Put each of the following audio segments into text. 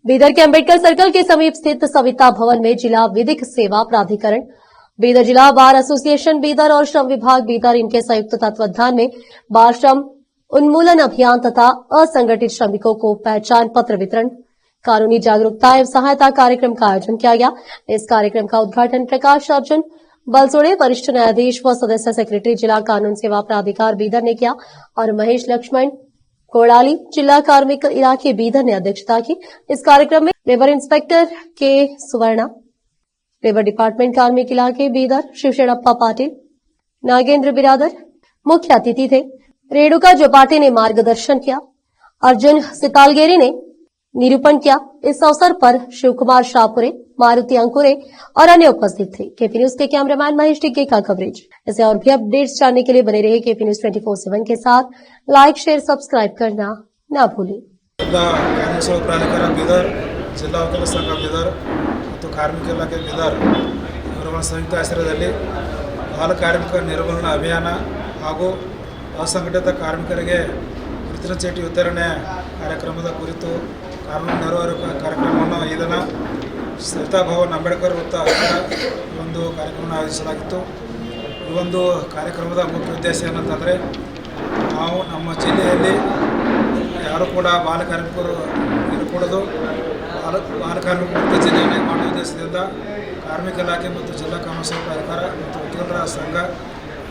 बीदर के अंबेडकर सर्कल के समीप स्थित सविता भवन में जिला विधिक सेवा प्राधिकरण, बीदर जिला बार एसोसिएशन बीदर और श्रम विभाग बीदर इनके संयुक्त तत्वावधान में बाल श्रम उन्मूलन अभियान तथा असंगठित श्रमिकों को पहचान पत्र वितरण, कानूनी जागरूकता एवं सहायता कार्यक्रम का आयोजन किया गया। इस कार्यक्रम का उद्घाटन प्रकाश अर्जुन बलसोड़े, वरिष्ठ न्यायाधीश व सदस्य सेक्रेटरी जिला कानून सेवा प्राधिकार बीदर ने किया और महेश लक्ष्मण कोड़ाली, जिला कार्मिक इलाके बीदर ने अध्यक्षता की। इस कार्यक्रम में लेबर इंस्पेक्टर के सुवर्णा, लेबर डिपार्टमेंट कार्मिक इलाके बीदर शिवशेणप्पा पाटिल, नागेंद्र बिरादर मुख्य अतिथि थे। रेणुका जोपाटे ने मार्गदर्शन किया, अर्जुन सितालगेरी ने निरूपण किया। इस अवसर पर शिवकुमार शाहपुरे, मारुति अंकुरे और अन्य उपस्थित थे। केपी न्यूज के कैमरामैन महेश टिग्गे का कवरेज। इसे और भी अपडेट्स जानने के लिए बने रहे केपी न्यूज 24/7 के साथ। लाइक, शेयर, सब्सक्राइब करना न भूलें। ಕಾರ್ಮಿಕ ಸೇವಾ ಪ್ರಾಧಿಕಾರ ಬೀದರ್, ಜಿಲ್ಲಾ ವಕೀಲರ ಸಂಘ ಬೀದರ್ ಮತ್ತು ಕಾರ್ಮಿಕ ಇಲಾಖೆ ಬೀದರ್ ಇವರ ಸಂಯುಕ್ತ ಆಶ್ರಯದಲ್ಲಿ ಬಾಲ ಕಾರ್ಮಿಕ ನಿರ್ಮೂಲನಾ ಅಭಿಯಾನ ಹಾಗೂ ಅಸಂಘಟಿತ ಕಾರ್ಮಿಕರಿಗೆ ಗುರುತಿನ ಚೀಟಿ ವಿತರಣೆ ಕಾರ್ಯಕ್ರಮದ ಕುರಿತು ಕಾನೂನು ನೆರವೇರಿಕೆ ಕಾರ್ಯಕ್ರಮವನ್ನು ಈ ದಿನ ಸವಿತಾ ಭವನ್ ಅಂಬೇಡ್ಕರ್ ವೃತ್ತ ಈ ಒಂದು ಕಾರ್ಯಕ್ರಮವನ್ನು ಆಯೋಜಿಸಲಾಗಿತ್ತು। ಈ ಒಂದು ಕಾರ್ಯಕ್ರಮದ ಮುಖ್ಯ ಉದ್ದೇಶ ಏನಂತಂದರೆ, ನಾವು ನಮ್ಮ ಜಿಲ್ಲೆಯಲ್ಲಿ ಯಾರು ಕೂಡ ಬಾಲ ಕಾರ್ಮಿಕರು ಇರಕೂಡದು, ಬಾಲ ಕಾರ್ಮಿಕ ಜಿಲ್ಲೆಯಲ್ಲಿ ಮಾಡುವ ಉದ್ದೇಶದಿಂದ ಕಾರ್ಮಿಕ ಇಲಾಖೆ ಮತ್ತು ಜಿಲ್ಲಾ ಕಾನೂನು ಸೇವಾ ಪ್ರಾಧಿಕಾರ ಮತ್ತು ವಕೀಲರ ಸಂಘ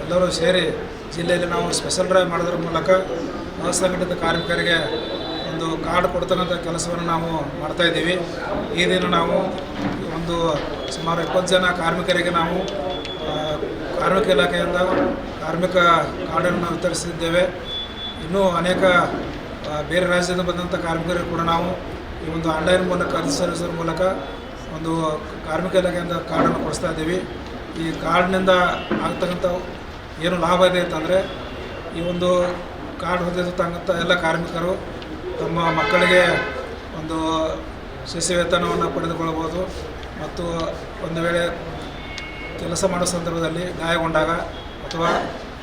ಎಲ್ಲರೂ ಸೇರಿ ಜಿಲ್ಲೆಯಲ್ಲಿ ನಾವು ಸ್ಪೆಷಲ್ ಡ್ರೈವ್ ಮಾಡೋದ್ರ ಮೂಲಕ ಅಸಂಘಟಿತ ಕಾರ್ಮಿಕರಿಗೆ ಒಂದು ಕಾರ್ಡ್ ಕೊಡ್ತಕ್ಕಂಥ ಕೆಲಸವನ್ನು ನಾವು ಮಾಡ್ತಾಯಿದ್ದೀವಿ। ಈ ದಿನ ನಾವು ಒಂದು ಸುಮಾರು 20 ಜನ ಕಾರ್ಮಿಕರಿಗೆ ನಾವು ಕಾರ್ಮಿಕ ಇಲಾಖೆಯಿಂದ ಕಾರ್ಮಿಕ ಕಾರ್ಡನ್ನು ವಿತರಿಸಿದ್ದೇವೆ। ಇನ್ನೂ ಅನೇಕ ಬೇರೆ ರಾಜ್ಯದಿಂದ ಬಂದಂಥ ಕಾರ್ಮಿಕರಿಗೆ ಕೂಡ ನಾವು ಈ ಒಂದು ಆನ್ಲೈನ್ ಮೂಲಕ ಅರ್ಜಿ ಸಲ್ಲಿಸೋದ್ರ ಮೂಲಕ ಒಂದು ಕಾರ್ಮಿಕ ಇಲಾಖೆಯಿಂದ ಕಾರ್ಡನ್ನು ಕೊಡಿಸ್ತಾ ಇದ್ದೀವಿ। ಈ ಕಾರ್ಡ್ನಿಂದ ಆಗ್ತಕ್ಕಂಥ ಏನು ಲಾಭ ಇದೆ ಅಂತಂದರೆ, ಈ ಒಂದು ಕಾರ್ಡ್ ಹೊಂದಿರತಕ್ಕಂಥ ಎಲ್ಲ ಕಾರ್ಮಿಕರು ತಮ್ಮ ಮಕ್ಕಳಿಗೆ ಒಂದು ಶಿಷ್ಯ ವೇತನವನ್ನು ಪಡೆದುಕೊಳ್ಳಬಹುದು ಮತ್ತು ಒಂದು ವೇಳೆ ಕೆಲಸ ಮಾಡೋ ಸಂದರ್ಭದಲ್ಲಿ ಗಾಯಗೊಂಡಾಗ ಅಥವಾ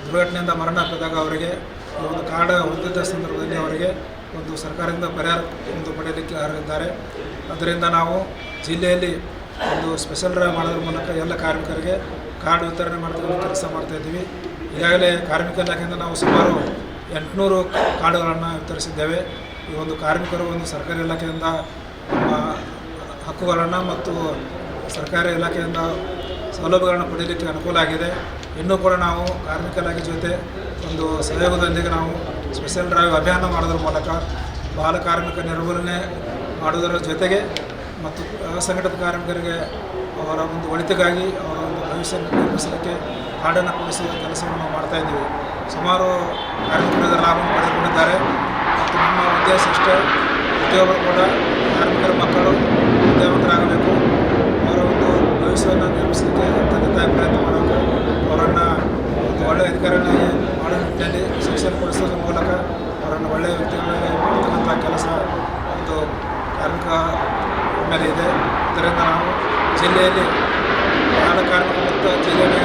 ದುರ್ಘಟನೆಯಿಂದ ಮರಣ ಅಪ್ಪಿದಾಗ ಅವರಿಗೆ ಈ ಒಂದು ಕಾರ್ಡ್ ಹೊಂದಿದ್ದ ಸಂದರ್ಭದಲ್ಲಿ ಅವರಿಗೆ ಒಂದು ಸರ್ಕಾರದಿಂದ ಪರಿಹಾರ ಒಂದು ಪಡೆಯಲಿಕ್ಕೆ ಅರ್ಹರಿದ್ದಾರೆ। ಅದರಿಂದ ನಾವು ಜಿಲ್ಲೆಯಲ್ಲಿ ಒಂದು ಸ್ಪೆಷಲ್ ಡ್ರೈವ್ ಮಾಡೋದ್ರ ಮೂಲಕ ಎಲ್ಲ ಕಾರ್ಮಿಕರಿಗೆ ಕಾರ್ಡ್ ವಿತರಣೆ ಮಾಡ್ತಾ ಕೆಲಸ ಮಾಡ್ತಾಯಿದ್ದೀವಿ। ಈಗಾಗಲೇ ಕಾರ್ಮಿಕ ಇಲಾಖೆಯಿಂದ ನಾವು ಸುಮಾರು 800 ಕಾರ್ಡ್ಗಳನ್ನು ವಿತರಿಸಿದ್ದೇವೆ। ಈ ಒಂದು ಕಾರ್ಮಿಕರು ಒಂದು ಸರ್ಕಾರಿ ಇಲಾಖೆಯಿಂದ ನಮ್ಮ ಹಕ್ಕುಗಳನ್ನು ಮತ್ತು ಸರ್ಕಾರಿ ಇಲಾಖೆಯಿಂದ ಸೌಲಭ್ಯಗಳನ್ನು ಪಡೆಯಲಿಕ್ಕೆ ಅನುಕೂಲ ಆಗಿದೆ। ಇನ್ನೂ ಕೂಡ ನಾವು ಕಾರ್ಮಿಕ ಇಲಾಖೆ ಜೊತೆ ಒಂದು ಸಹಯೋಗದೊಂದಿಗೆ ನಾವು ಸ್ಪೆಷಲ್ ಡ್ರೈವ್ ಅಭಿಯಾನ ಮಾಡೋದ್ರ ಮೂಲಕ ಬಾಲ ಕಾರ್ಮಿಕ ನಿರ್ಮೂಲನೆ ಮಾಡುವುದರ ಜೊತೆಗೆ ಮತ್ತು ಅಸಂಘಟಿತ ಕಾರ್ಮಿಕರಿಗೆ ಅವರ ಒಂದು ಒಳಿತಿಗಾಗಿ ಅವರ ಒಂದು ಭವಿಷ್ಯ ನಿರ್ಮಿಸಲಿಕ್ಕೆ ಕಾರ್ಡನ್ನು ಕೊಡಿಸುವ ಕೆಲಸವನ್ನು ನಾವು ಮಾಡ್ತಾಯಿದ್ದೀವಿ। ಸುಮಾರು ಕಾರ್ಮಿಕರ ಲಾಭವನ್ನು ಪಡೆದುಕೊಂಡಿದ್ದಾರೆ ಮತ್ತು ನಮ್ಮ ಉದ್ದೇಶ ಇಷ್ಟೇ, ಪ್ರತಿಯೊಬ್ಬರು ಕೂಡ ಕಾರ್ಮಿಕರ ಮಕ್ಕಳು ವಿದ್ಯಾವಂತರಾಗಬೇಕು, ಅವರ ಒಂದು ಭವಿಷ್ಯವನ್ನು ನಿರ್ಮಿಸಲಿಕ್ಕೆ ತಂದೆ ತಾಯಿ ಪ್ರಯತ್ನ ಮಾಡಬೇಕು, ಅವರನ್ನು ಒಂದು ಒಳ್ಳೆಯ ಅಧಿಕಾರಿಗಳಾಗಿ ಮಾಡೋ ನಿಟ್ಟಿನಲ್ಲಿ ಶಿಕ್ಷಣ ಕೊಡಿಸೋದ್ರ ಮೂಲಕ ಅವರನ್ನು ಒಳ್ಳೆಯ ವ್ಯಕ್ತಿಗಳಾಗಿ ಮಾಡ್ತಕ್ಕಂಥ ಕೆಲಸ ಒಂದು ಕಾರ್ಮಿಕ ಮೇಲೆ ಇದೆ। ಇದರಿಂದ ನಾವು ಜಿಲ್ಲೆಯಲ್ಲಿ ಬಾಲ ಕಾರ್ಮಿಕ ಮುಕ್ತ ಜಿಲ್ಲೆಯನ್ನು